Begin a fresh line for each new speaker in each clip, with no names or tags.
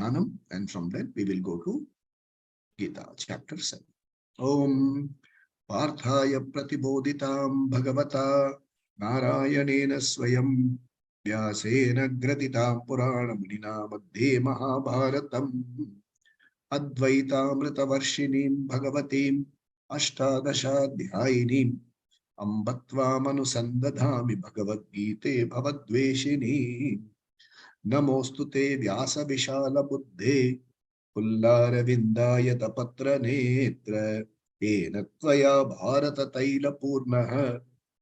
Dhyanam, and from that we will go to Gita, chapter 7. Om Parthaya Pratibodhitam Bhagavata Narayanena Swayam Vyasena Gratitam Purana Munina Madhe Mahabharatam Advaitamritavarshinim Bhagavatim Ashtadashadhyayinim Ambatvamanusandathami Bhagavad Gite Bhavadveshini Namostute Vyasa Vishala Buddhe Pullaravindayata Patra Netra Tena Tvaya Bharata Taila Purnaha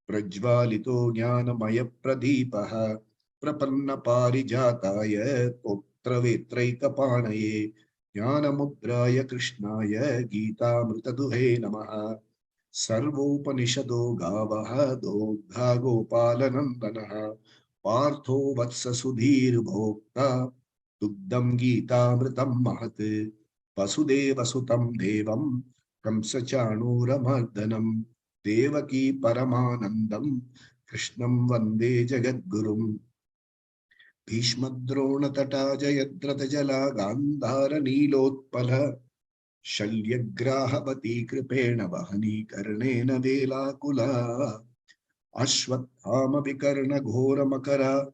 Prajvalito Jnanamaya Pradipaha Prapanna Parijataya Totra Vetraika Panaye Jnanamudraya Krishnaya Gita Mritaduhe Namaha Sarvopanishado Gavaha Dogdha Gopalanandanaha Partho Vatsa Sudhir Bhokta Dugdam Gita Mritam Mahat Vasudeva Sutam Devam Kamsachanuramardanam Devaki Paramanandam Krishnam Vande Jagadgurum Bhishmadrona Tata Jayadrata Jala Gandhara Nilotpala Shalyagrahavati Kripena Vahani Karnena Vela Kula Ashwathama Vikarna Ghora Makara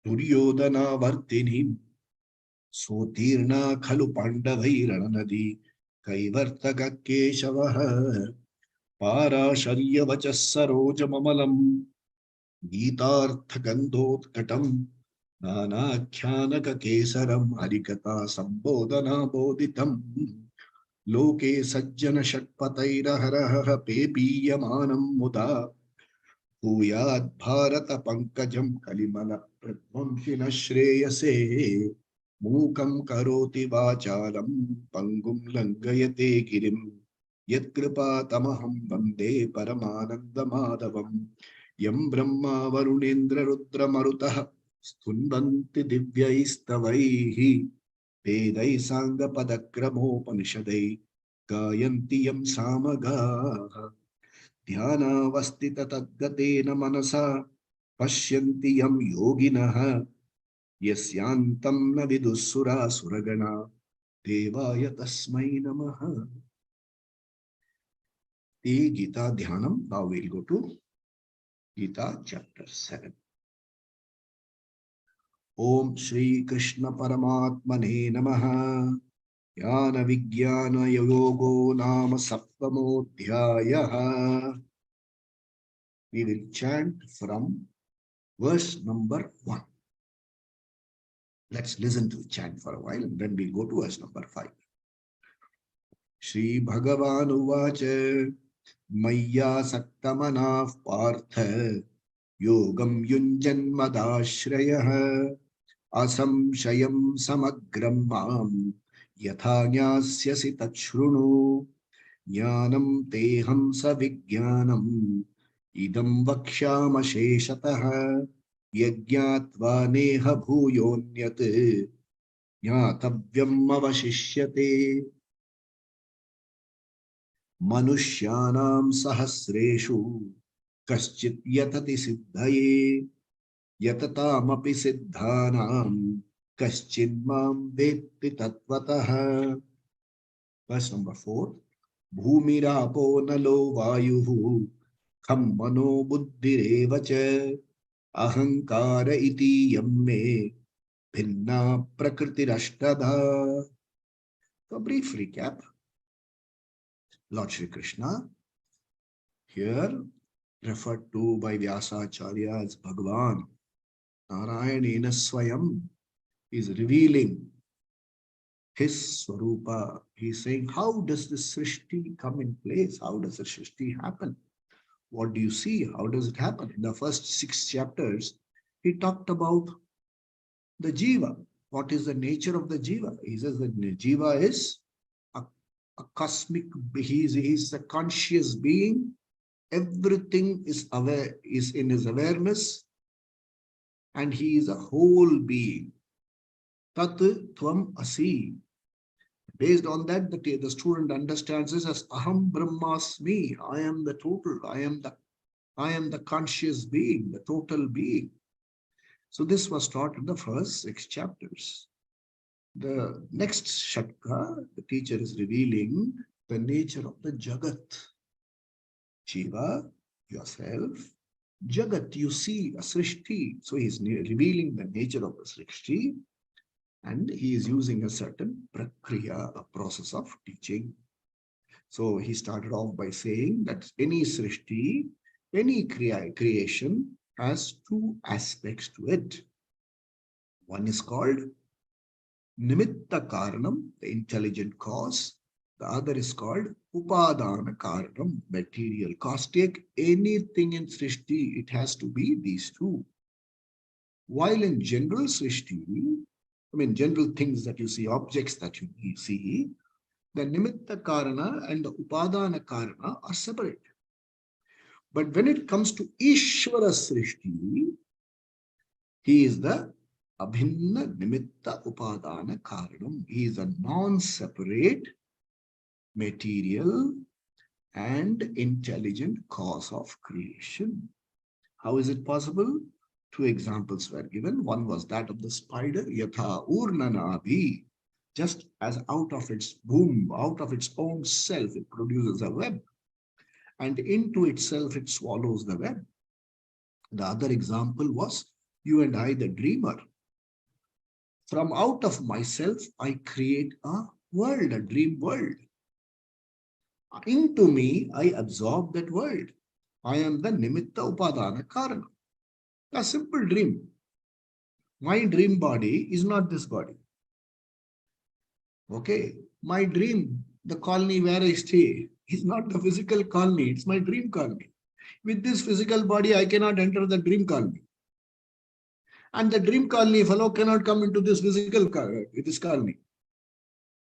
Duryodhana Vartinim Sotirna Khalu Pandavairana Nadi Kaivartaka Keshavaha Parasharya Vachasaroja Mamalam Gitartha Gandhotkatam Nanakyanaka Kesaram Harikata Sambodhana Bodhitam Loke Sajjana Shatpataira Haraha Pepiyamanam Muda Bhuyad Bharata Pankajam Kalimala Pradvamshina Shreyase Mukam Karoti Vachalam Pangum Langayate Girim Yatkripa Tamaham Vande Paramananda Madhavam Yam Brahma Varunendra Rudra Marutaha Stundanti Divyaistavaihi Vedai Sanga Padakramo Panishadai Gayanti Yam Samagaha Dhyana Vastita Tadgatena Manasa Pashyanti Yam Yoginaha Yasyantam na Vidusura Suragana Devaya Tasmai Namaha. The Gita Dhyanam. Now we'll go to Gita chapter 7. Om Shri Krishna Paramatmane Namaha. Jnana Vijnana Yogo Nama Saptamodhyayaha. We will chant from verse number 1. Let's listen to the chant for a while and then we'll go to verse number 5. Shri Bhagavan Uvacha Maya Saktamanaf Partha Yogam Yunjan Madashrayah Asam Shayam Samagram Mam Yathanyasya Tachrunu Jnanam Teham Savijnanam Idam Vakshama Sheshataha Yagyatva Neha Bhuyonyat Jnatavyam Avashishyate Manushyanam Sahasreshu Kaschit Yatati Siddhaye Yatataamapi Siddhanam Kaschinmam Vetti Tatvataha. Verse number 4. Bhumirapo Nalo Vayuhu Kham Mano Buddhirevacha Ahankara iti yamme bhinna prakritirashtadha. A brief recap. Lord Shri Krishna, here referred to by Vyasacharya as Bhagavan, Narayanena Swayam, is revealing his Swarupa. He is saying, how does this Srishti come in place? How does the Srishti happen? What do you see? How does it happen? In the first 6 chapters, he talked about the Jiva. What is the nature of the Jiva? He says that the Jiva is a cosmic, he is a conscious being. Everything is aware, is in his awareness, and he is a whole being. Tat Tvam Asi. Based on that, the student understands this as Aham Brahmasmi. I am the total. I am the conscious being, the total being. So this was taught in the first 6 chapters. The next Shatka, the teacher is revealing the nature of the Jagat. Jiva, yourself. Jagat, you see a Srishti. So he is revealing the nature of the Srishti, and he is using a certain prakriya, a process of teaching. So he started off by saying that any Srishti, any creation has two aspects to it. One is called Nimitta Karanam, the intelligent cause. The other is called Upadana Karanam, material cause. Take anything in Srishti, it has to be these two. While in general Srishti, general things that you see, objects that you see, the Nimitta Karana and the Upadana Karana are separate. But when it comes to Ishvara Srishti, he is the Abhinna Nimitta Upadana Karanam. He is a non-separate material and intelligent cause of creation. How is it possible? Two examples were given. One was that of the spider, Yatha Urnanabi. Just as out of its womb, out of its own self, it produces a web, and into itself it swallows the web. The other example was you and I, the dreamer. From out of myself, I create a world, a dream world. Into me, I absorb that world. I am the Nimitta Upadana Karana. A simple dream. My dream body is not this body. Okay. My dream, the colony where I stay, is not the physical colony. It's my dream colony. With this physical body, I cannot enter the dream colony. And the dream colony fellow cannot come into this this colony.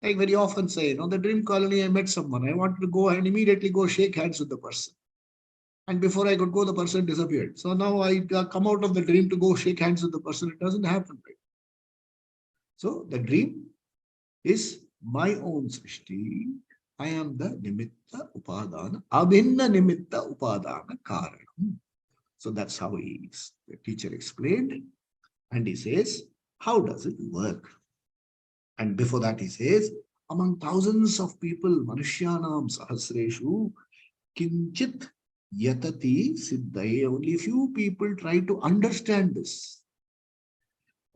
I very often say, the dream colony, I met someone. I wanted to go and immediately go shake hands with the person. And before I could go, the person disappeared. So now I come out of the dream to go shake hands with the person. It doesn't happen. Right? So the dream is my own Srishti. I am the Nimitta Upadana, Abhinna Nimitta Upadana Karanam. So that's how the teacher explained. And he says, how does it work? And before that he says, among thousands of people, Manushyanam Sahasreshu, Kinchit Yatati Siddhaye. Only few people try to understand this.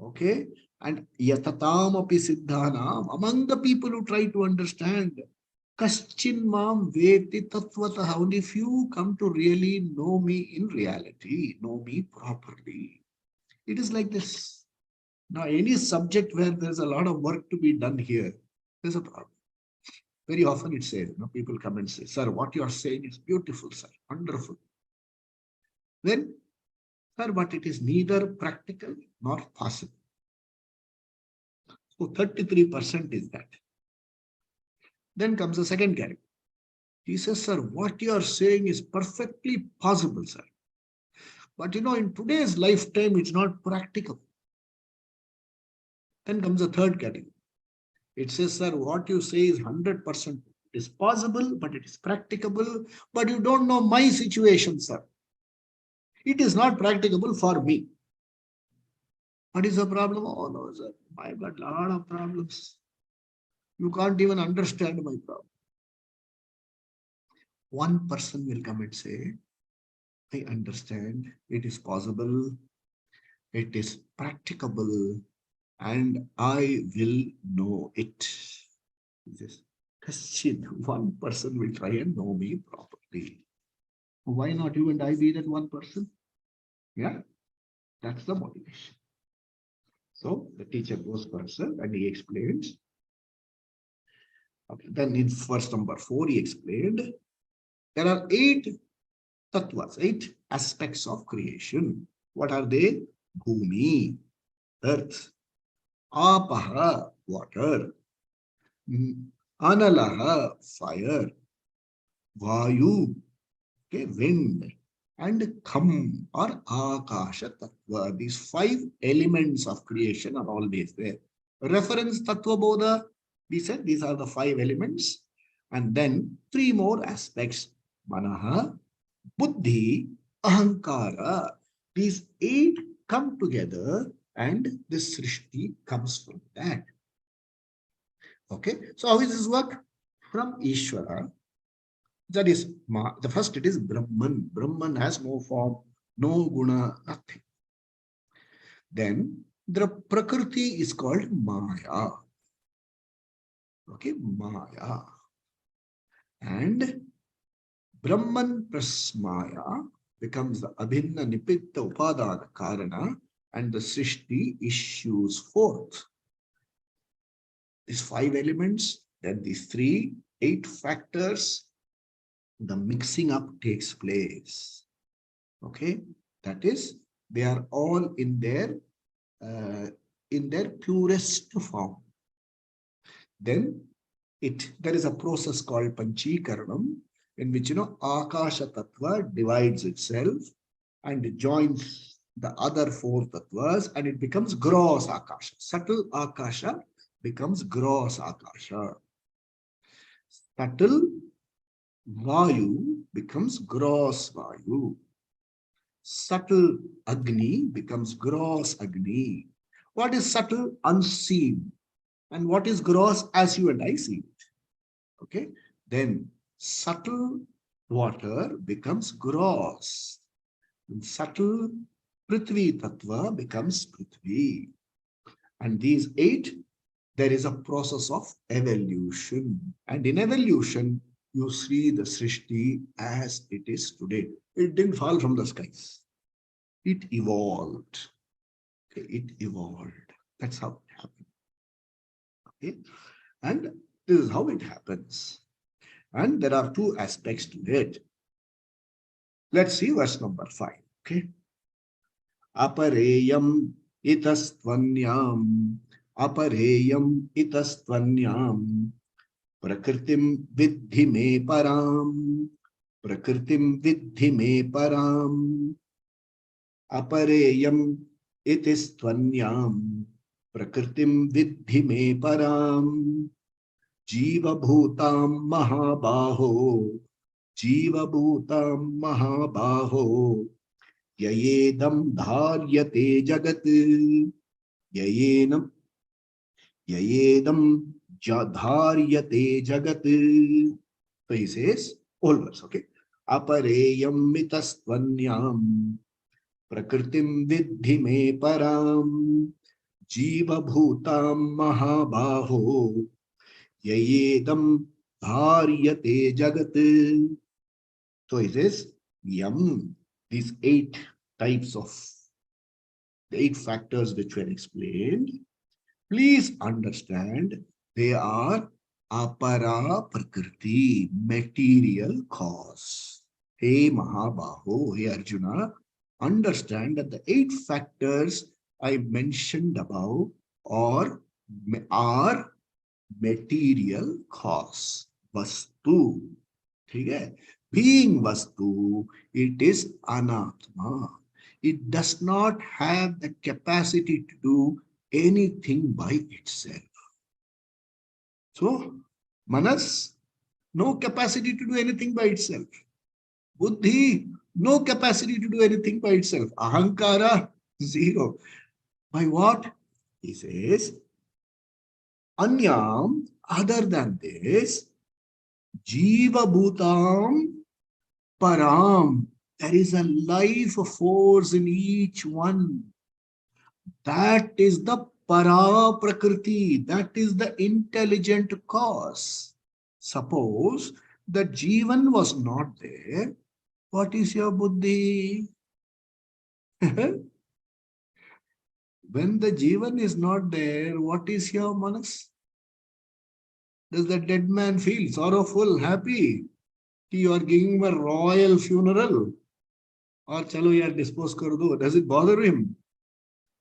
Okay? And Yatatam api Siddhanam, among the people who try to understand, Kaschin Mam Veti Tatvataha, only few come to really know me in reality, know me properly. It is like this. Now, any subject where there's a lot of work to be done here, there's a problem. Very often it says, people come and say, sir, what you are saying is beautiful, sir, wonderful. Then, sir, but it is neither practical nor possible. So 33% is that. Then comes the second category. He says, sir, what you are saying is perfectly possible, sir. But in today's lifetime, it's not practical. Then comes the third category. It says, sir, what you say is 100%. It is possible, but it is practicable. But you don't know my situation, sir. It is not practicable for me. What is the problem? Oh, no, sir. I've got a lot of problems. You can't even understand my problem. One person will come and say, I understand. It is possible. It is practicable. And I will know it. One person will try and know me properly. Why not you and I be that one person? Yeah, that's the motivation. So the teacher goes further and he explains. Okay, then in verse number 4, he explained there are 8 tattvas, 8 aspects of creation. What are they? Bhumi, earth, apaha, water, analaha, fire, vayu, okay, wind, and kham or akasha tattva. These 5 elements of creation are always there. Reference tattva bodha, we said these are the 5 elements. And then 3 more aspects. Manaha, buddhi, ahankara. These 8 come together and this srishti comes from that. Okay, so how does this work? From Ishvara, that is the first, it is Brahman. Brahman has no form, no guna, nothing. Then the Prakriti is called Maya. Okay, Maya. And Brahman plus Maya becomes the Abhinna Nipitta Upadana Karana, and the Srishti issues forth. These five elements, then these three, 8 factors, the mixing up takes place. Okay, that is, they are all uh, in their purest form. Then there is a process called Panchikaranam, in which Akasha Tattva divides itself and joins the other 4 tattvas, and it becomes gross Akasha. Subtle Akasha becomes gross Akasha. Subtle Vayu becomes gross Vayu. Subtle Agni becomes gross Agni. What is subtle? Unseen. And what is gross? As you and I see it. Okay. Then subtle water becomes gross. And subtle Prithvi Tattva becomes Prithvi. And these 8, there is a process of evolution. And in evolution, you see the Srishti as it is today. It didn't fall from the skies. It evolved. Okay, it evolved. That's how it happened. Okay, and this is how it happens. And there are 2 aspects to it. Let's see verse number 5. Okay, Apareyam itastvanyam, Apareyam itastvanyam, Prakritim vidhi me param, Prakritim vidhi me param, Apareyam itistvanyam, Prakritim vidhi me param, Jiva bhutam mahabaho, Jiva bhutam mahabaho, Yayedam dharyate jagat, Yayenam, Yayedam dharyate jagat. So he says, all verse, okay. Apareyam mitastvanyam, Prakritim vidhi me param, Jiva bhutam mahabaho, Yayedam dharyate jagat. So he says, yam, these 8 types of, the 8 factors which were explained, please understand they are apara prakriti, material cause. Hey Mahabaho, hey Arjuna, understand that the 8 factors I mentioned above are material cause. Vastu. Okay? Being Vastu, it is Anatma. It does not have the capacity to do anything by itself. So, Manas, no capacity to do anything by itself. Buddhi, no capacity to do anything by itself. Ahankara, 0. By what? He says, Anyam, other than this, Jiva Bhutam Param. There is a life force in each one. That is the Para Prakriti. That is the intelligent cause. Suppose the Jivan was not there. What is your Buddhi? When the Jivan is not there, what is your Manas? Does the dead man feel sorrowful, happy? You are giving him a royal funeral? Or chalo yaar dispose kar do. Does it bother him?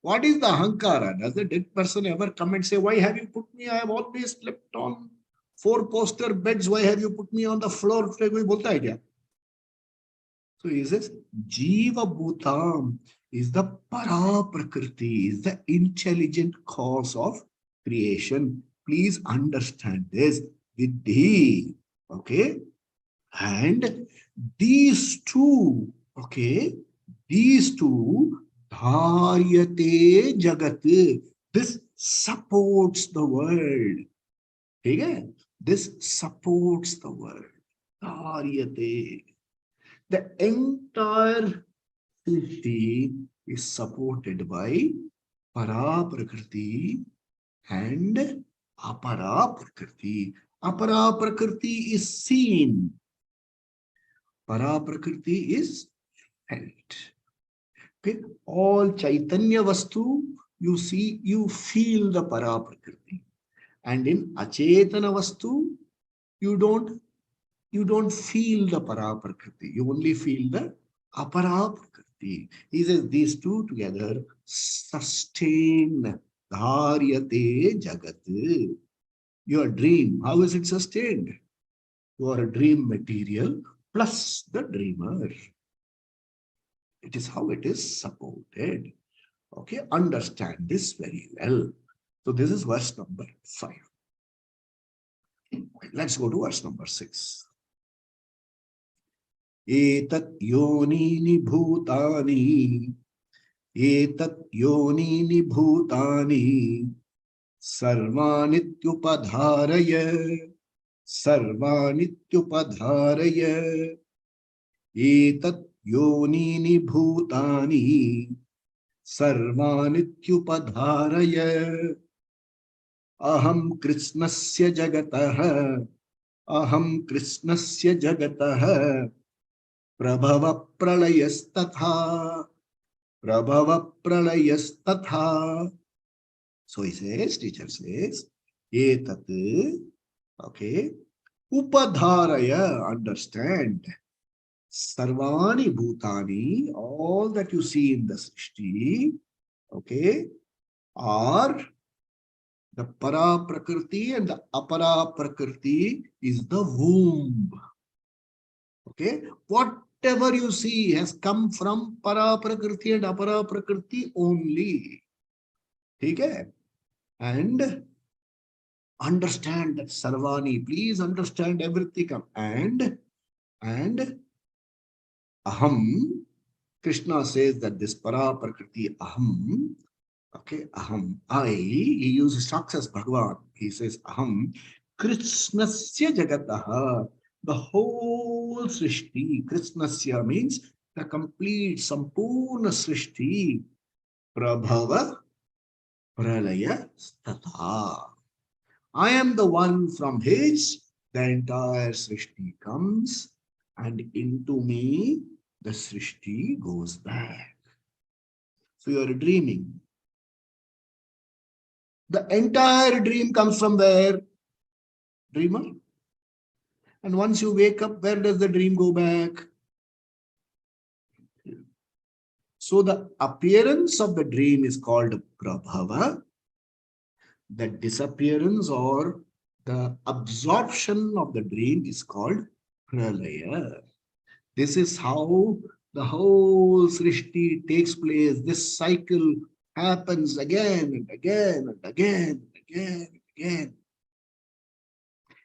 What is the ahankara? Does the dead person ever come and say, why have you put me? I have always slept on 4-poster beds. Why have you put me on the floor? So he says, Jiva Bhutam is the para prakriti, is the intelligent cause of creation. Please understand this. Vidhi. Okay. And these 2, okay, these 2, dharyate jagat, this supports the world. Okay? This supports the word. Dharyate. The entire Srishti is supported by Para Prakriti and Apara Prakriti. Apara Prakriti is seen. Para Prakriti is felt. Okay? All Chaitanya Vastu, you see, you feel the Para Prakriti. And in Achetana Vastu, you don't feel the Para Prakriti. You only feel the Apara Prakriti. He says these two together sustain Dharyate Jagat. Your dream, how is it sustained? You are a dream material plus the dreamer. It is how it is supported. Okay, understand this very well. So this is verse number 5. Let's go to verse number 6. Etat yonini bhutani, etat yonini bhutani, sarvanityupadharaya, sarvanityupadharaya, etat yonini bhutani, sarvanityupadharaya, aham krishnasya jagatah, aham krishnasya jagatah, prabhava pralayasthatha, prabhava pralayasthatha. So he says, teacher says, etat, okay, upadharaya, understand, sarvani bhutani, all that you see in the Srishti, okay, are the para prakriti and the apara prakriti is the womb. Okay, whatever you see has come from para prakriti and apara prakriti only. Okay, and understand that sarvani, please understand everything. And aham, Krishna says that this para prakriti aham, okay, aham, he uses talks as Bhagavad. He says aham krishnasya jagataha, the whole srishti. Krishnasya means the complete sampurna srishti. Prabhava pralaya statha, I am the one from which the entire Srishti comes, and into me the Srishti goes back. So you are dreaming. The entire dream comes from where? Dreamer. And once you wake up, where does the dream go back? So the appearance of the dream is called Prabhava. The disappearance or the absorption of the dream is called Pralaya. This is how the whole Srishti takes place. This cycle happens again and again and again and again and again.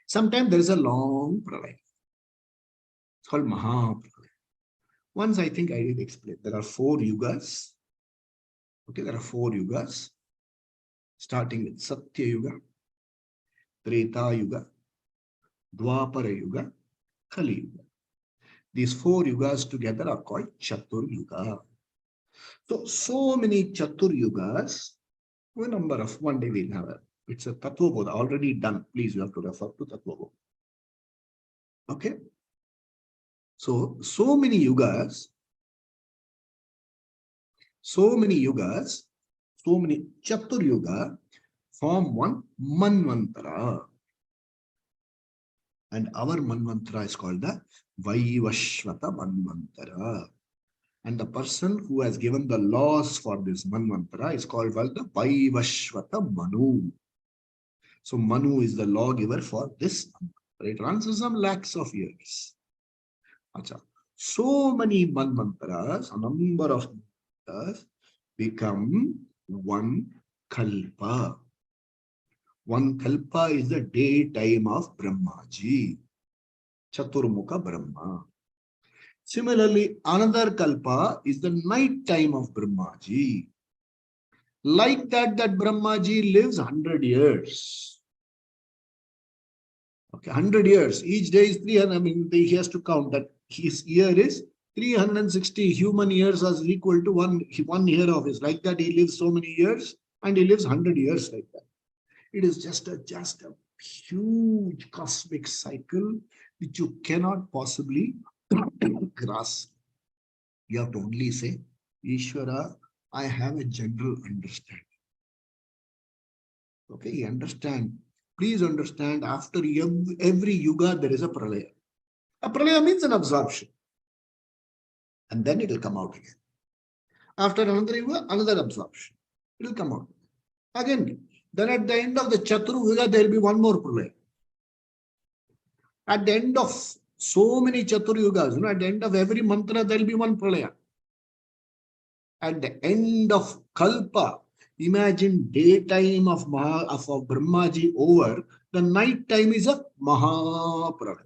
Sometimes there is a long pralaya. It's called Mahapralaya. Once I think I did explain. There are 4 yugas. Okay, there are 4 yugas. Starting with Satya Yuga, Treta Yuga, Dwapara Yuga, Kali Yuga. These 4 yugas together are called Chatur Yuga. So many Chatur Yugas. A number of, one day we'll have it's a Tattva Bodha already done. Please, you have to refer to Tattva Bodha. Okay. So many yugas, so many Chatur Yuga form one Manvantara. And our Manvantara is called the Vaivashvata Manvantara. And the person who has given the laws for this Manvantara is called the Vaivashvata Manu. So Manu is the lawgiver for this. It runs for some lakhs of years. Achha. So many Manvantaras, a number of manvantras, become one Kalpa. One Kalpa is the daytime of Brahmaji, Chaturmukha Brahma. Similarly, another Kalpa is the night time of Brahmaji. Like that Brahmaji lives 100 years. Okay, 100 years. Each day is 300. I mean, he has to count that his year is 360 human years as equal to one year of his. Like that, he lives so many years and he lives 100 years like that. It is just a huge cosmic cycle which you cannot possibly grasp. You have to only say, Ishvara, I have a general understanding. Okay, you understand. Please understand, after every yuga, there is a pralaya. A pralaya means an absorption. And then it will come out again. After another yuga, another absorption. It will come out. Again, then at the end of the Chaturu yuga, there will be one more pralaya. At the end of so many Chaturu yugas, at the end of every mantra, there will be one pralaya. At the end of Kalpa, imagine daytime of Brahmaji over, the night time is a Mahapralaya.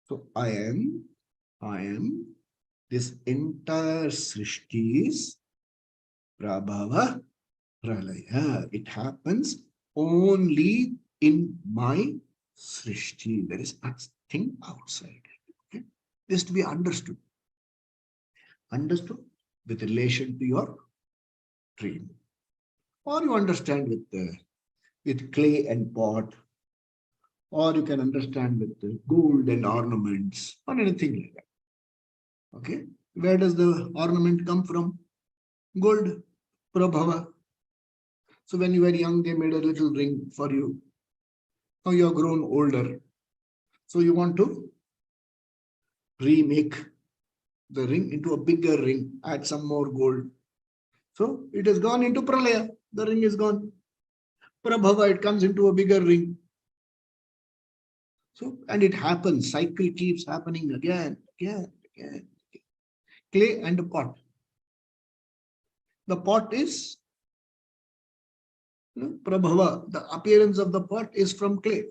So I am, this entire Srishti is Prabhava Pralaya. It happens only in my Srishti. There is nothing outside. Okay? This to be understood. Understood with relation to your dream. Or you understand with clay and pot, or you can understand with gold and ornaments, or anything like that. Okay? Where does the ornament come from? Gold, Prabhava. So when you were young, they made a little ring for you. Now you have grown older. So you want to remake the ring into a bigger ring, add some more gold. So it has gone into Pralaya. The ring is gone. Prabhava, it comes into a bigger ring. So, and it happens, cycle keeps happening again. Clay and a pot. The pot is Prabhava. The appearance of the pot is from clay.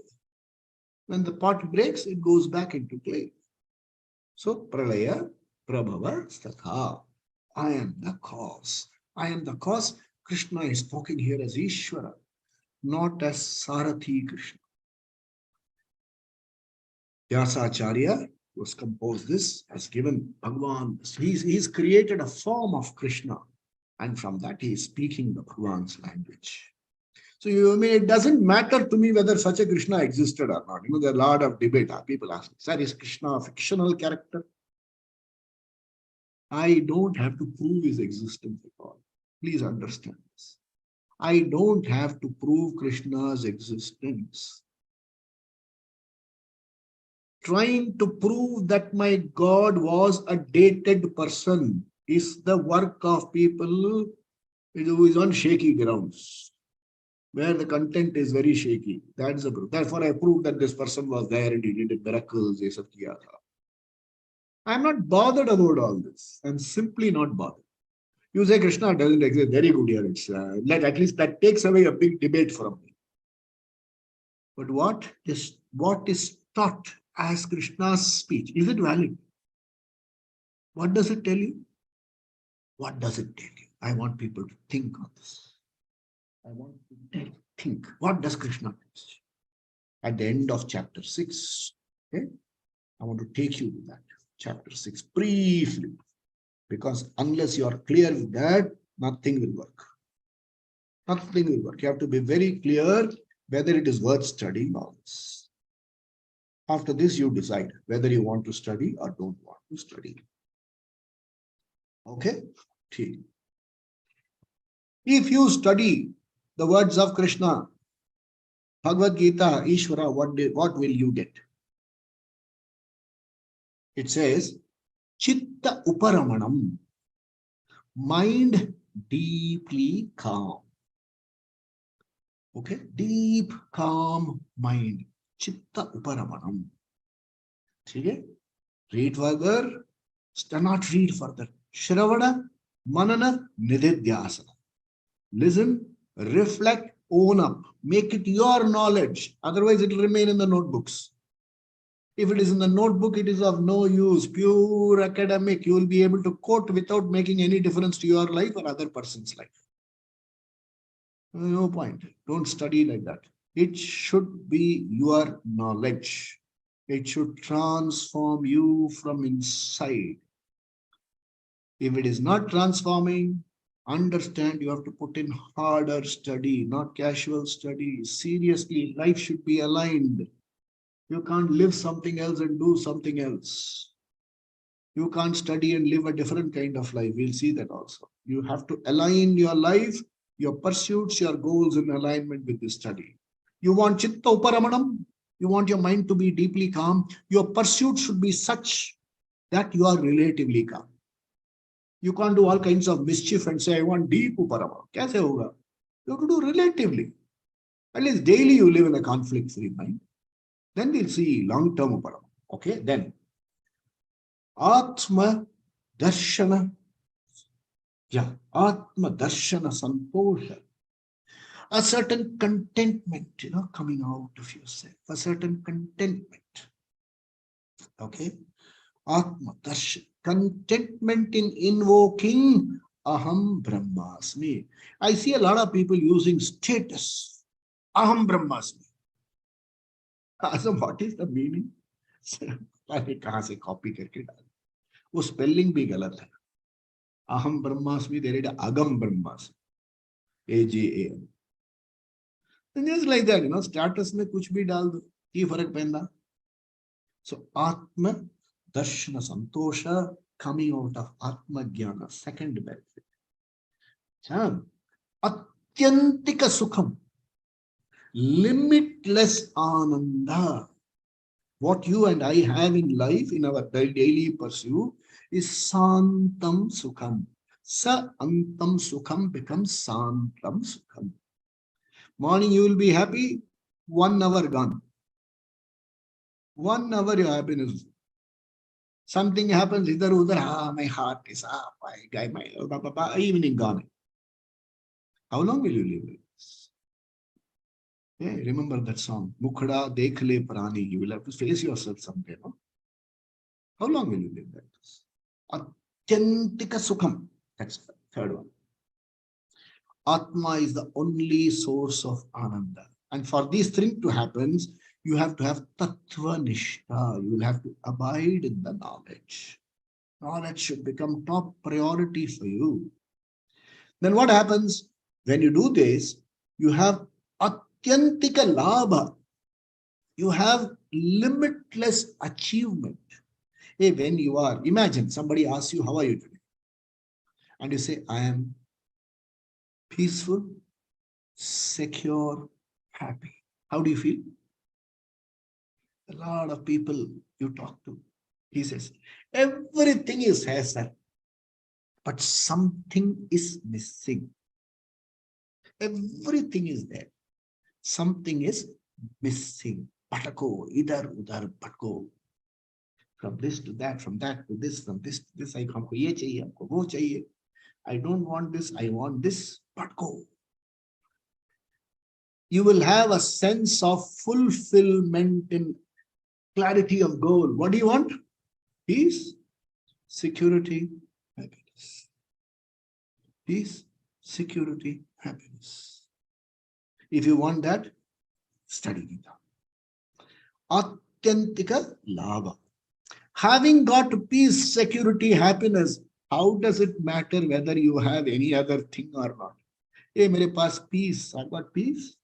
When the pot breaks, it goes back into clay. So, Pralaya, Prabhava, Statha. I am the cause. I am the cause. Krishna is talking here as Ishvara, not as Sarathi Krishna. Vyasacharya, who has composed this, has given Bhagavan. He's created a form of Krishna, and from that he is speaking the Bhagavan's language. So you mean it doesn't matter to me whether such a Krishna existed or not. There's a lot of debate. People ask, sir, is Krishna a fictional character? I don't have to prove his existence at all. Please understand this. I don't have to prove Krishna's existence. Trying to prove that my God was a dated person is the work of people who is on shaky grounds, where the content is very shaky. That's the proof. Therefore, I proved that this person was there and he did miracles. I'm not bothered about all this. I'm simply not bothered. You say Krishna doesn't exist. Very good here. It's at least that takes away a big debate from me. But what is taught as Krishna's speech, is it valid? What does it tell you? What does it tell you? I want people to think on this. I want to think. What does Krishna teach? At the end of chapter 6, okay? I want to take you to that. Chapter 6, briefly. Because unless you are clear with that, nothing will work. Nothing will work. You have to be very clear whether it is worth studying all this. After this, you decide whether you want to study or don't want to study. Okay? If you study the words of Krishna, Bhagavad Gita, Ishvara, what will you get? It says, Chitta Uparamanam, mind deeply calm. Okay? Deep, calm mind. Chitta Uparamanam. Okay? Read further. Not read further. Shravana, Manana, Nididhyasana. Listen, reflect, own up. Make it your knowledge. Otherwise, it will remain in the notebooks. If it is in the notebook, it is of no use. Pure academic. You will be able to quote without making any difference to your life or other person's life. No point. Don't study like that. It should be your knowledge. It should transform you from inside. If it is not transforming, understand you have to put in harder study, not casual study. Seriously, life should be aligned. You can't live something else and do something else. You can't study and live a different kind of life. We'll see that also. You have to align your life, your pursuits, your goals in alignment with the study. You want chitta uparamanam, you want your mind to be deeply calm. Your pursuit should be such that you are relatively calm. You can't do all kinds of mischief and say, I want deep uparamanam. Kaise hoga? You have to do relatively. At least daily you live in a conflict-free mind. Then we'll see long-term uparamanam. Okay, then Atma Darshana. Yeah, Atma Darshana Santosha. A certain contentment, coming out of yourself. A certain contentment. Okay. Atma Darshana. Contentment in invoking Aham Brahmasmi. I see a lot of people using status. Aham Brahmasmi. So what is the meaning? कहाँ से copy करके डाल वो spelling भी गलत है अहम ब्रह्मास्मि दे रेड अगम ब्रह्मास्मि AGAM just like that status में कुछ भी डाल दो ये फर्क पैंदा so atma darshana santosha coming out of atma jnana second benefit atyantika sukham limitless ananda. What you and I have in life, in our daily pursuit, is santam sukham. Sa antam sukham becomes santam sukham. Morning you will be happy, 1 hour gone. 1 hour your happiness. Something happens, idhar udhar, my heart is up, my evening gone. How long will you live like this? Yeah, remember that song, Mukhda dekh le prani. You will have to face yourself someday, no? How long will you live like this? Atyantika sukham. That's the third one. Atma is the only source of ananda. And for these things to happen, you have to have tattva nishta. You will have to abide in the knowledge. Knowledge should become top priority for you. Then what happens? When you do this, you have atyantika labha. You have limitless achievement. Hey, when you are, imagine somebody asks you, how are you today? And you say, I am peaceful, secure, happy. How do you feel? A lot of people you talk to, he says, everything is here, sir, but something is missing. Everything is there. Something is missing. Patako, idhar, udhar, patko. From this to that, from that to this, from this to this, I come, ye chahiye, humko wo chahiye. I don't want this, I want this, patko. You will have a sense of fulfillment in clarity of goal. What do you want? Peace, security, happiness. Peace, security, happiness. If you want that, study Gita. Atyantika labha. Having got peace, security, happiness, how does it matter whether you have any other thing or not? Hey, mere paas peace. I've got peace.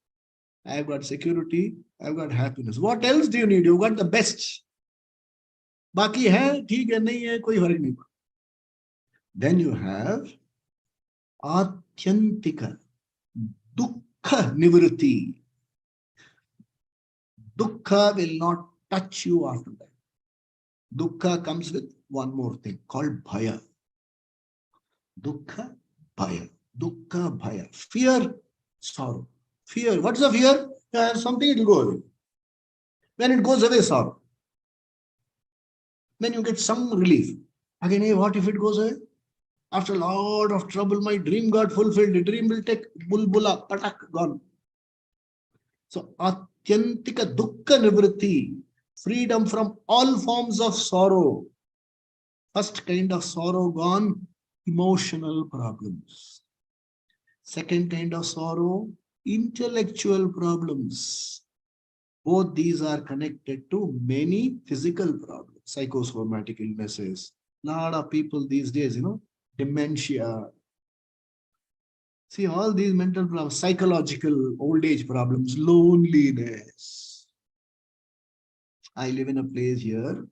I've got security. I've got happiness. What else do you need? You got the best. Baki hai, theek hai, nahi hai, koi fark nahi. Then you have atyantika, dukkha nivritti. Dukkha will not touch you after that. Dukkha comes with one more thing called bhaya. Dukkha, bhaya. Dukkha, bhaya. Fear, sorrow. Fear. What's the fear? You have something, it will go away. When it goes away, sorrow. Then you get some relief. Again, hey, what if it goes away? After a lot of trouble, my dream got fulfilled. The dream will take bulbula, patak, gone. So, atyantika dukkha nivritti. Freedom from all forms of sorrow. First kind of sorrow gone, emotional problems. Second kind of sorrow, intellectual problems. Both these are connected to many physical problems, psychosomatic illnesses. Lot of people these days, dementia. See, all these mental problems, psychological old age problems, loneliness. I live in a place here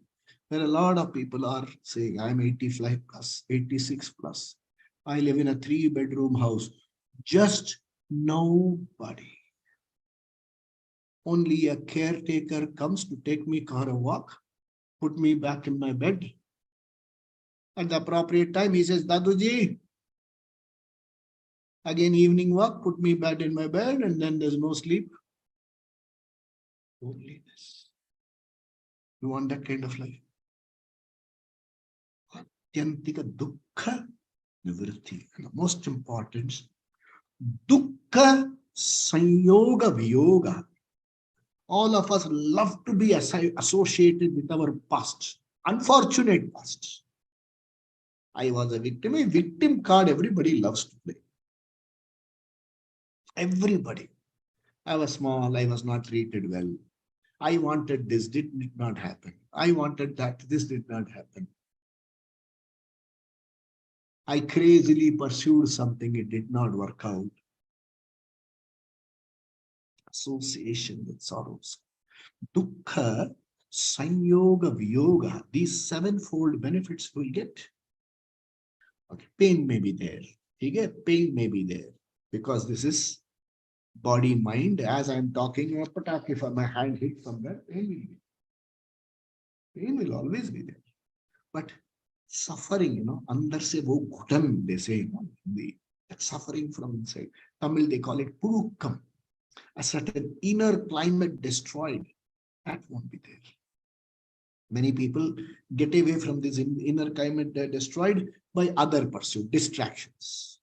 where a lot of people are saying, I'm 85 plus, 86 plus. I live in a 3-bedroom house. Just nobody. Only a caretaker comes to take me for a walk, put me back in my bed. At the appropriate time, he says, Daduji, again evening walk, put me back in my bed, and then there's no sleep. Loneliness. You want that kind of life? Atyantika dukkha nivritti. And the most important, dukkha sanyoga viyoga. All of us love to be associated with our past, unfortunate past. I was a victim. A victim card everybody loves to play. Everybody. I was small, I was not treated well. I wanted this, did not happen. I wanted that, this did not happen. I crazily pursued something, it did not work out. Association with sorrows. Dukkha, sanyoga, viyoga. These sevenfold benefits we get. Okay, pain may be there. Okay? Pain may be there. Because this is body, mind. As I'm talking, if my hand hits somewhere, pain will always be there. But suffering, andar se wo ghutan, they say, that suffering from inside. Tamil, they call it purukam. A certain inner climate destroyed. That won't be there. Many people get away from this inner climate destroyed by other pursuit, distractions.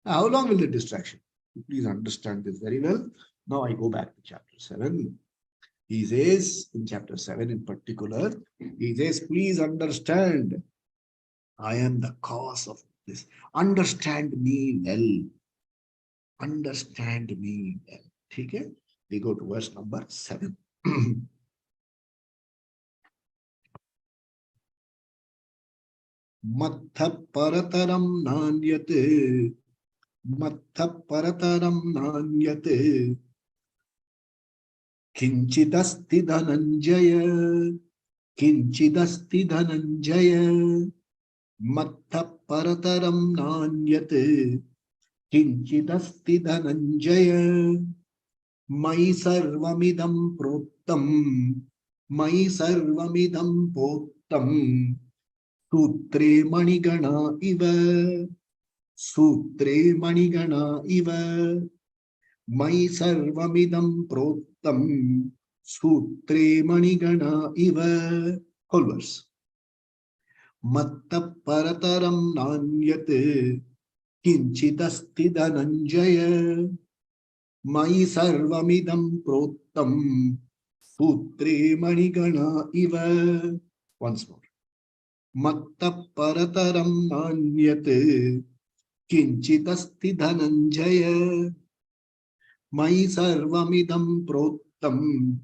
How long will the distraction? Please understand this very well. Now I go back to chapter 7. He says, in chapter 7 in particular, he says, please understand, I am the cause of this. Understand me well. Understand me well. Okay? We go to verse number 7. Mattha parataram nanyate. Mattha parataram nanyate. Kinchidasti dhananjaya. Kinchidasti dhananjaya. Mattha parataram nanyate. Kinchidasti dhananjaya. Mai sarvamidam prottam. Mai sarvamidam pottam. Sutre manigana iva. Sutre manigana iva. Mai sarvamidam prottam. Sutre manigana iva. Whole verse. Matta parataram nanyate. Kinchidasti dhananjaya. Mai sarvamidam prottam. Sutre manigana iva. Once more. Matta parataram nanyate. Kinchidasti dhananjaya. Mai sarvamidam prottam.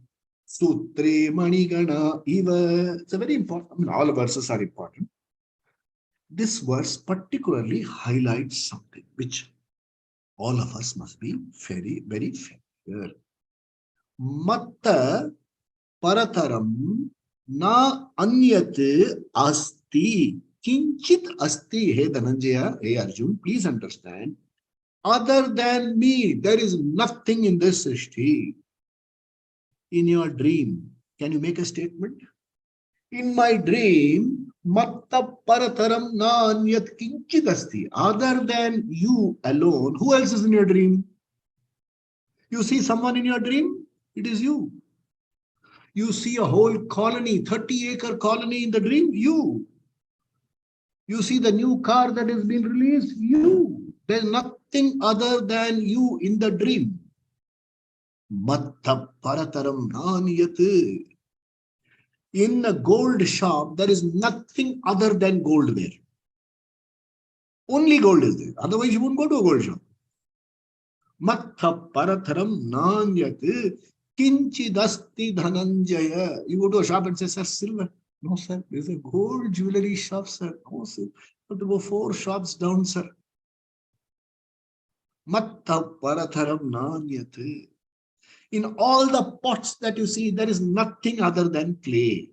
Sutre manigana iva. It's a very important, all verses are important. This verse particularly highlights something which all of us must be very, very familiar. Matta parataram na anyat asti. Kinchit asti. Hey Dhananjaya, hey Arjun, please understand. Other than me, there is nothing in this srishti. In your dream, can you make a statement? In my dream, matta parataram na anyat kinchit asti. Other than you alone, who else is in your dream? You see someone in your dream? It is you. You see a whole colony, 30-acre colony in the dream? You. You see the new car that has been released? You. There's nothing other than you in the dream. Matta parataram naniyat. In a gold shop, there is nothing other than gold there. Only gold is there. Otherwise, you won't go to a gold shop. Matha paratharam nanyat kinchidasti dhananjaya. You go to a shop and say, sir, silver. No, sir. There's a gold jewelry shop, sir. No, sir. You have to go 4 shops down, sir. Matha paratharam nanyat. In all the pots that you see, there is nothing other than clay.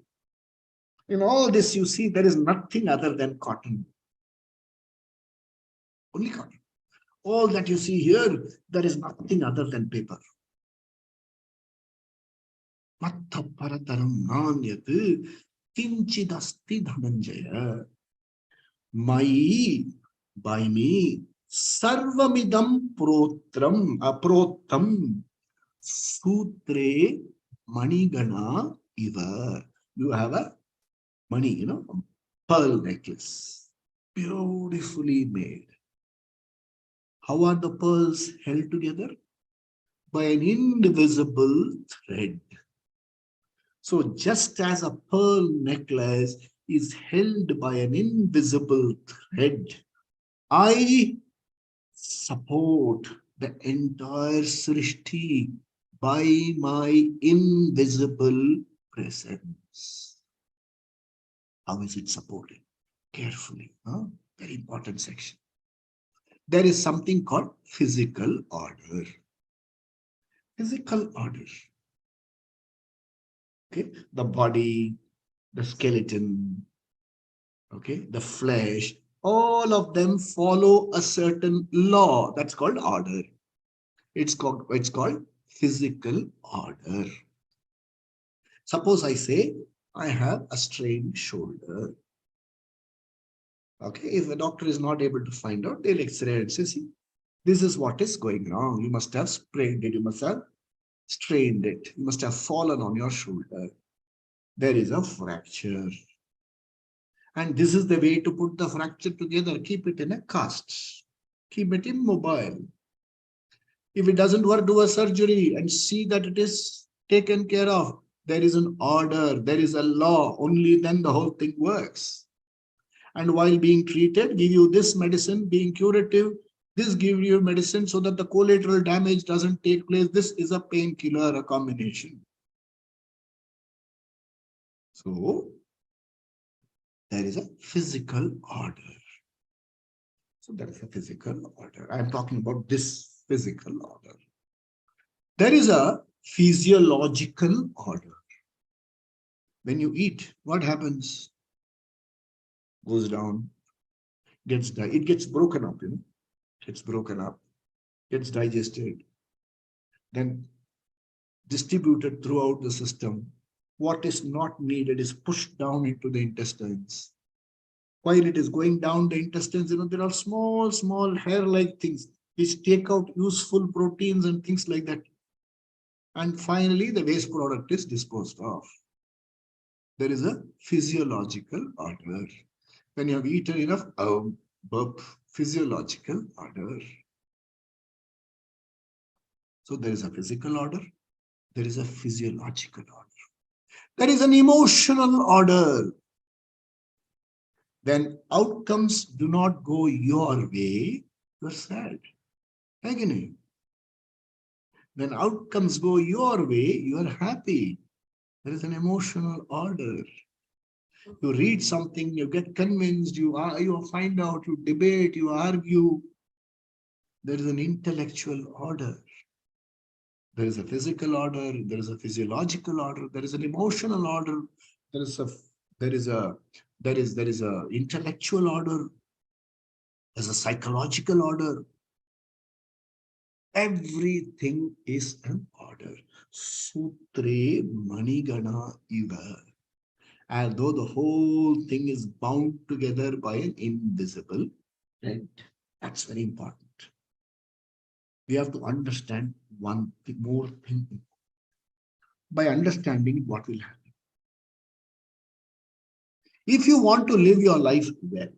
In all this you see, there is nothing other than cotton. Only cotton. All that you see here, there is nothing other than paper. Mattha parataram nanyat kinchidasti dhananjaya. Mai, by me, sarvamidam prottam sutre manigana iva. You have a money, a pearl necklace, beautifully made. How are the pearls held together? By an indivisible thread. So just as a pearl necklace is held by an invisible thread, I support the entire Srishti by my invisible presence. How is it supported? Carefully. Very important section. There is something called physical order. Physical order. Okay, the body, the skeleton, okay, the flesh, all of them follow a certain law. That's called order. It's called physical order. Suppose I say I have a strained shoulder. Okay, if the doctor is not able to find out, they'll X-ray and say, see, this is what is going wrong. You must have sprained it. You must have strained it. You must have fallen on your shoulder. There is a fracture. And this is the way to put the fracture together. Keep it in a cast. Keep it immobile. If it doesn't work, do a surgery and see that it is taken care of. There is an order. There is a law. Only then the whole thing works. And while being treated, give you this medicine, being curative, this gives you medicine so that the collateral damage doesn't take place. This is a painkiller, a combination. So, there is a physical order. So that is a physical order. I am talking about this physical order. There is a physiological order. When you eat, what happens? Goes down, it gets broken up, gets broken up, gets digested, then distributed throughout the system. What is not needed is pushed down into the intestines. While it is going down the intestines, there are small hair-like things which take out useful proteins and things like that. And finally, the waste product is disposed of. There is a physiological order. When you have eaten enough, physiological order. So there is a physical order. There is a physiological order. There is an emotional order. When outcomes do not go your way, you're sad. Agony. When outcomes go your way, you are happy. There is an emotional order. You read something, you get convinced, you find out, you debate, you argue. There is an intellectual order. There is a physical order, there is a physiological order, there is an emotional order, there is a intellectual order, there's a psychological order. Everything is an order. Sutre manigana iva. As though the whole thing is bound together by an invisible thread. That's very important. We have to understand one thing, more thing. By understanding what will happen. If you want to live your life well,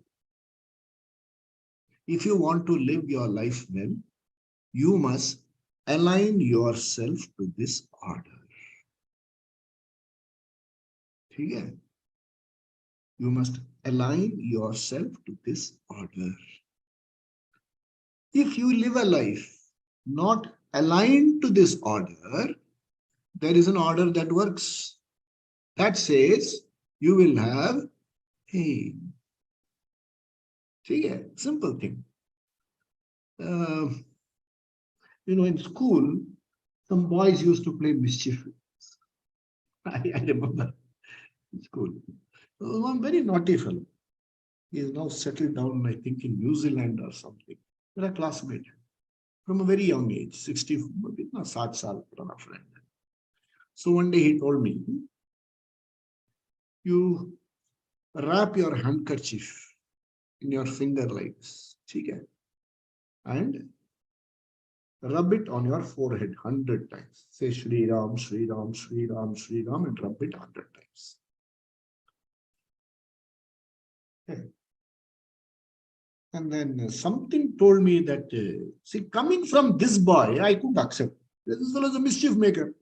you must align yourself to this order. You must align yourself to this order. If you live a life not aligned to this order, there is an order that works. That says you will have pain. See, simple thing. Uh, in school, some boys used to play mischief. I remember in school. One very naughty fellow. He is now settled down, I think, in New Zealand or something. They're a classmate from a very young age, 60, maybe not 60 saal purana friend. So one day he told me, you wrap your handkerchief in your finger like this, okay, and rub it on your forehead 100 times. Say Shri Ram, Shri Ram, Shri Ram, Shri Ram, and rub it 100 times. Okay. And then something told me that, see, coming from this boy, I couldn't accept. This fellow is a mischief maker.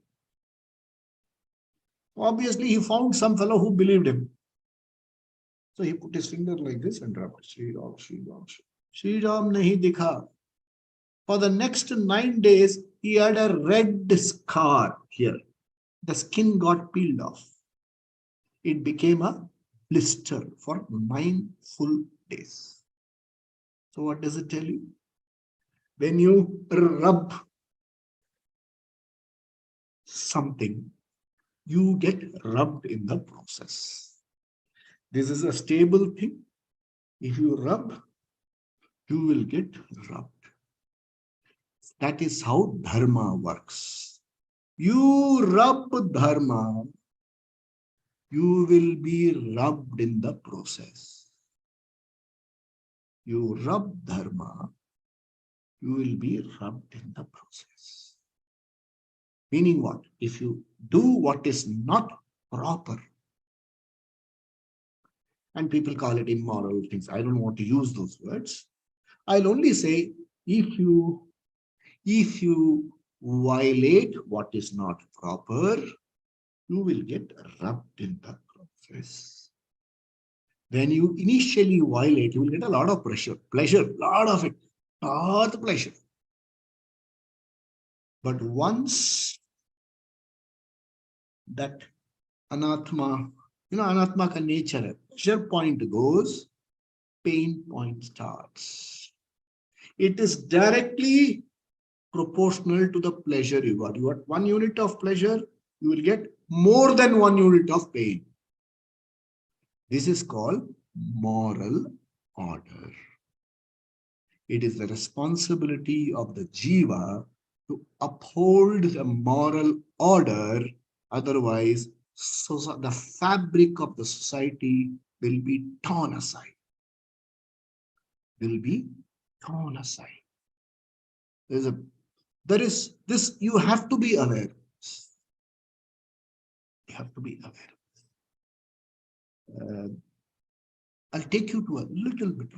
Obviously, he found some fellow who believed him. So he put his finger like this and rubbed Shri Ram, Shri Ram, Shri Ram nahi dikha. For the next 9 days, he had a red scar here. The skin got peeled off. It became a blister for 9 full days. So what does it tell you? When you rub something, you get rubbed in the process. This is a stable thing. If you rub, you will get rubbed. That is how dharma works. You rub dharma, you will be rubbed in the process. You rub dharma, you will be rubbed in the process. Meaning what? If you do what is not proper, and people call it immoral things, I don't want to use those words. I'll only say if you violate what is not proper, you will get rubbed in the process. When you initially violate, you will get a lot of pleasure, lot of it, lot of pleasure. But once that anatma, anatma ka nature, pleasure point goes, pain point starts. It is directly proportional to the pleasure you got. You got 1 unit of pleasure, you will get more than 1 unit of pain. This is called moral order. It is the responsibility of the jiva to uphold the moral order. Otherwise, the fabric of the society will be torn aside. Will be torn aside. There is this, you have to be aware. You have to be aware. I'll take you to a little bit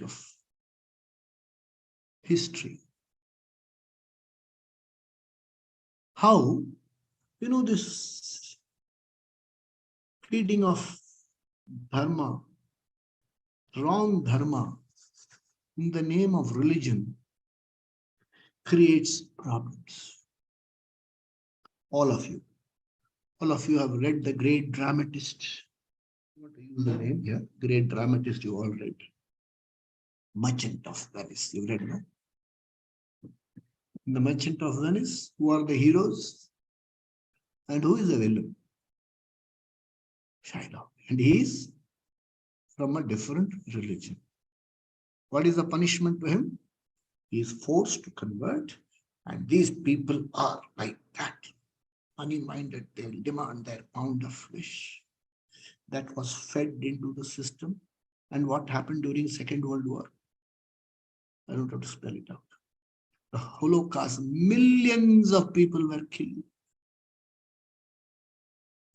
of history. How, this feeding of dharma, wrong dharma, in the name of religion, creates problems. All of you have read the great dramatist. I want to use the name here. Great dramatist, you all read. Merchant of Venice. You read, no? In the Merchant of Venice, who are the heroes? And who is the villain? Shylock. And he is from a different religion. What is the punishment to him? He is forced to convert, and these people are like that. Money-minded, they will demand their pound of flesh. That was fed into the system. And what happened during Second World War? I don't have to spell it out. The Holocaust, millions of people were killed.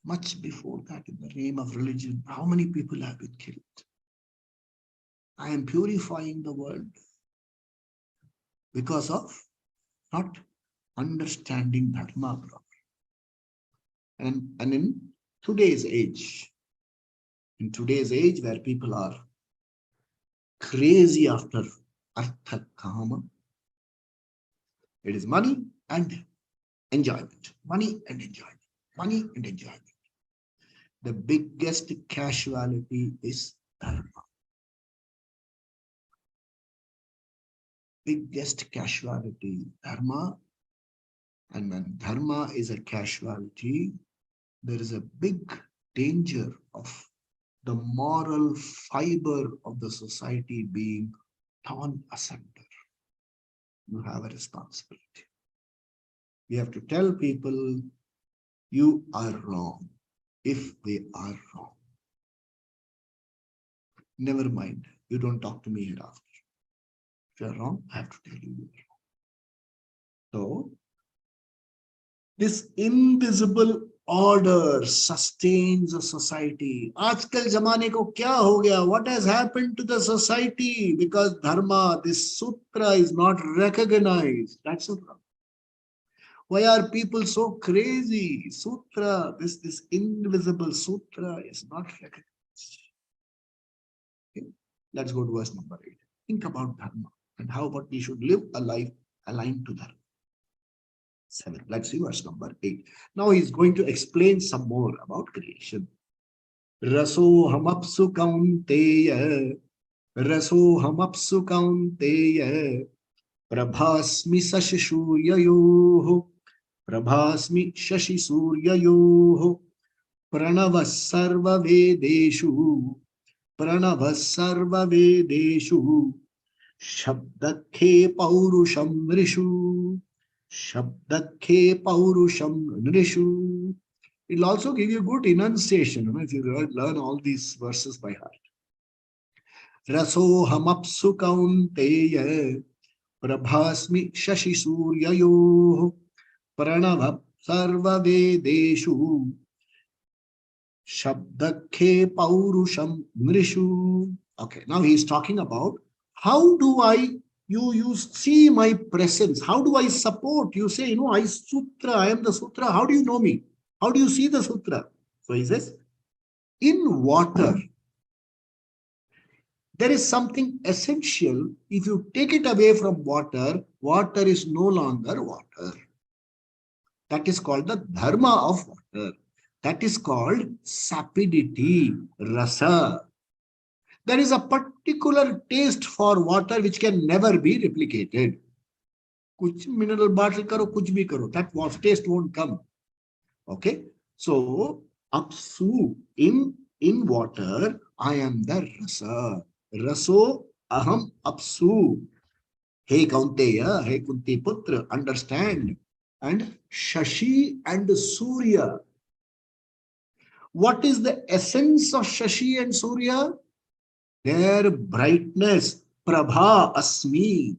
Much before that, in the name of religion, how many people have been killed? I am purifying the world because of not understanding Dharma properly. And in today's age where people are crazy after Artha Kama, It is money and enjoyment. Money and enjoyment. Money and enjoyment. The biggest casualty is dharma. Biggest casualty, dharma. And when dharma is a casualty, there is a big danger of the moral fiber of the society being torn asunder. You have a responsibility. We have to tell people you are wrong if they are wrong. Never mind, you don't talk to me hereafter. If you are wrong, I have to tell you you are wrong. So, this invisible order sustains a society. आजकल जमाने को क्या हो गया? What has happened to the society? Because dharma, this sutra is not recognized. That's the problem. Why are people so crazy? Sutra, this invisible sutra is not recognized. Okay. Let's go to verse number 8. Think about dharma and how about we should live a life aligned to dharma. 7. Let's see verse number 8. Now he's going to explain some more about creation. Raso hamapsu kaunteya, raso hamapsu kaunteya, prabhasmi sashi suryayoho, prabhasmi shashi suryayoho, pranava sarva vedeshu, pranava sarva vedeshu, shabdakhe paurusham rishu. Shabdakhe paurusham nrishu. It will also give you good enunciation if you learn all these verses by heart. Raso hamapsu kaunteya prabhasmi shashi suryayoh pranava sarva vedeshu shabdakhe paurusham nrishu. Okay, now he is talking about how do you see my presence. How do I support? You say, I sutra, I am the sutra. How do you know me? How do you see the sutra? So he says, in water, there is something essential. If you take it away from water, water is no longer water. That is called the dharma of water. That is called sapidity, rasa. There is a particular taste for water which can never be replicated. Kuch mineral bottle karo, kuch bhi karo. That taste won't come. Okay. So, apsu, in water, I am the rasa. Raso aham apsu. Hey Kaunteya, hey Kunti Putra, understand. And Shashi and Surya. What is the essence of Shashi and Surya? Their brightness, Prabha Asmi.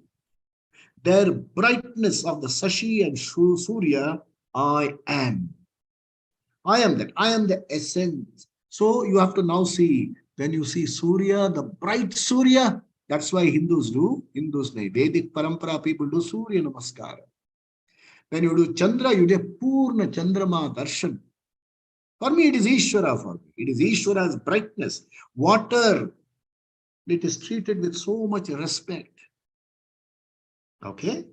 Their brightness of the Sashi and Surya, I am. I am that. I am the essence. So you have to now see, when you see Surya, the bright Surya, that's why Hindus do. Hindus, Vedic Parampara people do Surya Namaskara. When you do Chandra, you do Purna Chandrama Darshan. For me, it is Ishvara for me. It is Ishvara's brightness. Water, it is treated with so much respect. Okay?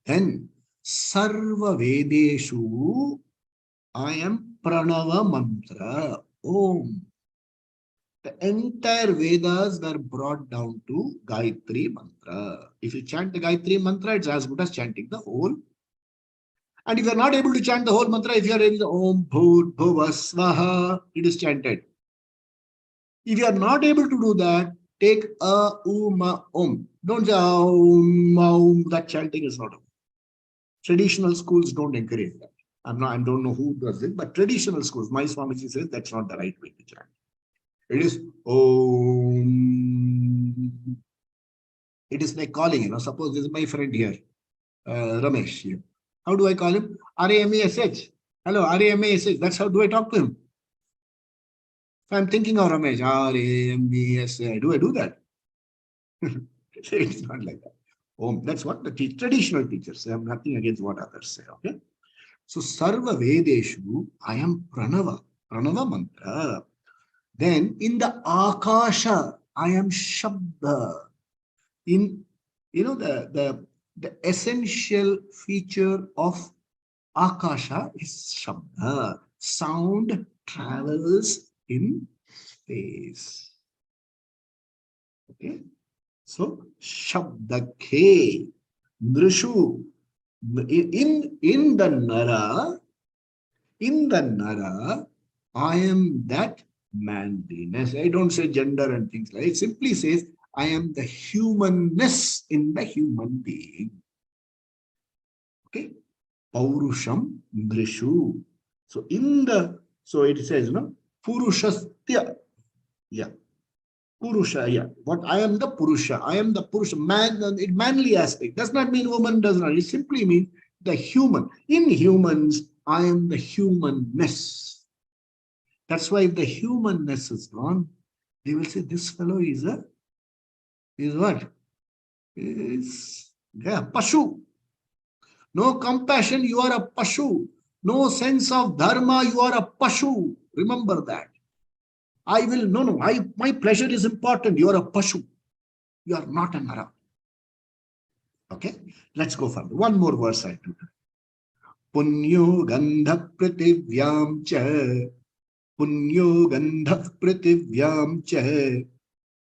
Then, Sarva Vedeshu, I am Pranava Mantra. Om. The entire Vedas were brought down to Gayatri Mantra. If you chant the Gayatri Mantra, it's as good as chanting the whole. And if you are not able to chant the whole mantra, if you are able to Om Bhut Bhuva Swaha, it is chanted. If you are not able to do that, take a Uma Om. Don't say Om, that chanting is not. Traditional schools don't encourage that. I don't know who does it, but traditional schools, my Swamiji says that's not the right way to chant. It is Om. It is like calling, suppose this is my friend here, Ramesh here. How do I call him? R-A-M-E-S-H. Hello, R-A-M-E-S-H. That's how do I talk to him. If I'm thinking of Ramesh, R-A-M-E-S-H. Do I do that? It's not like that. Om. That's what the traditional teachers say. I'm nothing against what others say. Okay. So, Sarva Vedeshu, I am Pranava. Pranava mantra. Then in the Akasha, I am Shabda. In, the The essential feature of Akasha is Shabda. Sound travels in space. Okay. So Shabdakhe Nrishu. In the Nara, I am that manliness. I don't say gender and things like it. It simply says I am the humanness in the human being. Okay. Paurusham Nrishu. So it says, no, Purushastya. Yeah. Purusha, yeah. What I am the Purusha. I am the Purusha. Man, manly aspect. Does not mean woman, does not. It simply means the human. In humans, I am the humanness. That's why if the humanness is gone, they will say this fellow is what? Is yeah, Pashu. No compassion, you are a Pashu. No sense of dharma, you are a Pashu. Remember that. My pleasure is important. You are a Pashu. You are not a Nara. Okay, let's go further. One more verse I do. Punyo gandha prativyam cha. Punyo gandha prativyam cha.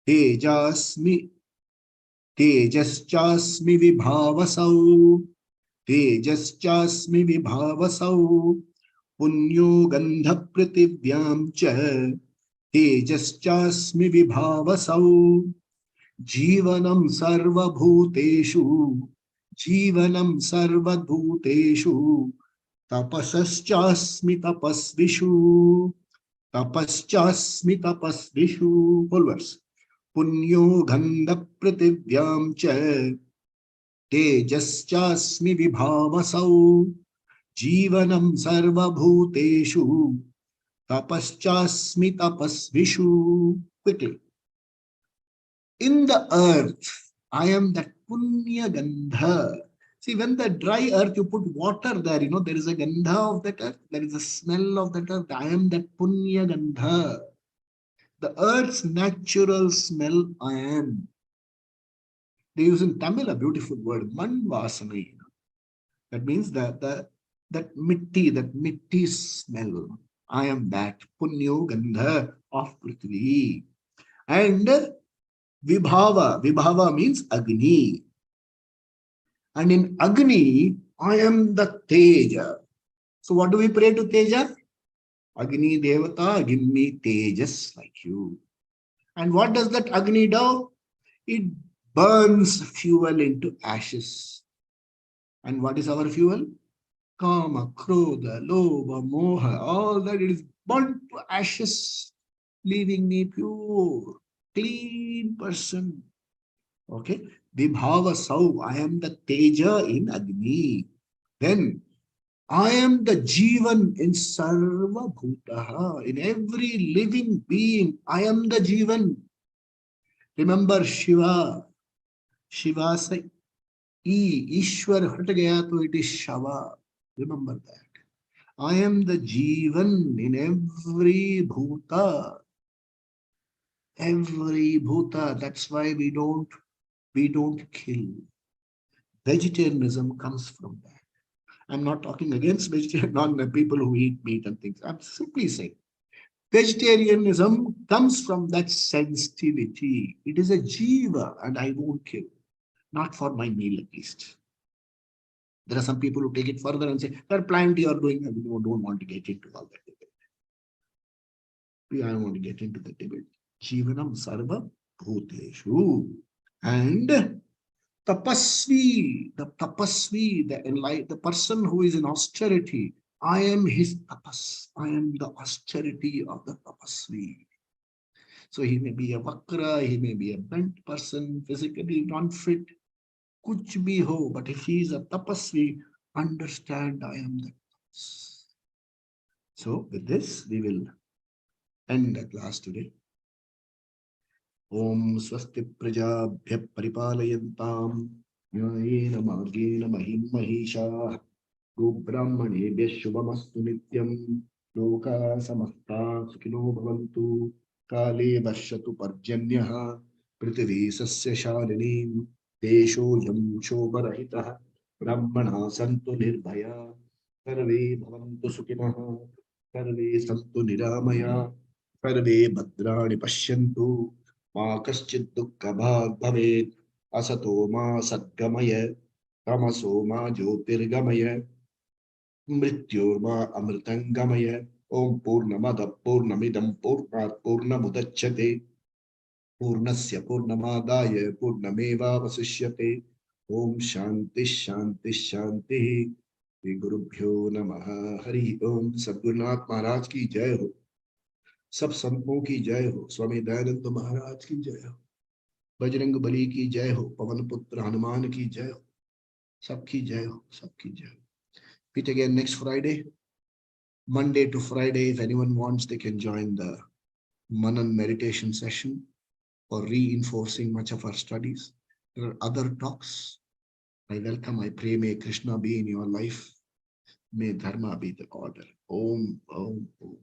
Tejasmi Tejaschasmi vibhavasau. Tejaschasmi vibhavasau. Punyo gandha prativyam cha. Tejaschasmi vibhavasau. Jivanam sarvabhuteshu. Jivanam sarvabhuteshu. Tapasaschasmi tapasvishu. Tapaschasmi tapasvishu. Whole verse. Punyo gandha prativyam cha. Tejaschasmi vibhavasau. Jivanam sarvabhuteshu. Tapaschasmi tapasvishu. Quickly. In the earth, I am that punya gandha. See, when the dry earth, you put water there, there is a gandha of that earth. There is a smell of that earth. I am that punya gandha. The earth's natural smell, I am. They use in Tamil a beautiful word, man vasana. That means that mitti smell. I am that punyo gandha of Prithvi. And Vibhava means Agni. And in Agni, I am the Teja. So what do we pray to Teja? Agni Devata, give me Tejas like you. And what does that Agni do? It burns fuel into ashes. And what is our fuel? Kama, Krodha, Lobha, Moha, all that it is burnt to ashes, leaving me pure, clean person. Okay. Vibhava Sau, I am the Teja in Agni. Then I am the Jivan in Sarva Bhutaha. In every living being, I am the Jivan. Remember Shiva. Shiva say, Ishwar hat gaya to it is Shava. Remember that. I am the Jivan in every Bhuta. Every Bhuta. That's why we don't kill. Vegetarianism comes from that. I'm not talking against vegetarian, non people who eat meat and things. I'm simply saying vegetarianism comes from that sensitivity. It is a jiva, and I won't kill, not for my meal at least. There are some people who take it further and say, that plant you are doing, I don't want to get into all that debate. I don't want to get into the debate. Jivanam sarva bhuteshu. And tapasvi, the person who is in austerity, I am his tapas. I am the austerity of the tapasvi. So he may be a vakra, he may be a bent person, physically non-fit, kuch bhi ho, but if he is a tapasvi, understand I am the tapas. So with this, we will end the class today. Om swasti prajabhya paripalayantam न्यायेन मार्गेण महिं महिषाः गोब्राह्मणेभ्यः शुभमस्तु नित्यं लोकाः समस्ताः सुखिनो भवन्तु काले वर्षतु पर्जन्यः पृथिवी सस्यशालिनी देशोऽयं क्षोभरहितः ब्राह्मणाः सन्तु निर्भया सर्वे भवन्तु सुखिनः सर्वे सन्तु निरामया सर्वे भद्राणि पश्यन्तु मा कश्चित् दुःखभाग् भवेत् असतो मा सद्गमय तमसो मा ज्योतिर्गमय मृत्योर्मा अमृतंगमय ओम पूर्णमद पूर्णमिदं पूर्णात् पूर्णमुदच्यते पूर्णस्य पूर्णमादाय पूर्णमेवावशिष्यते ओम शांति शांति शांति श्री गुरुभ्यो नमः हरि ओम सद्गुरुनाथ महाराज की जय हो सब संतों की जय हो स्वामी दयानंद महाराज की जय हो बजरंग बली की जय हो पवन पुत्र हनुमान की जय हो सबकी जय हो सबकी जय हो Meet again next Friday, Monday to Friday. If anyone wants, they can join the Manan meditation session for reinforcing much of our studies. There are other talks. I welcome, I pray, may Krishna be in your life. May Dharma be the order. Om, Om, Om.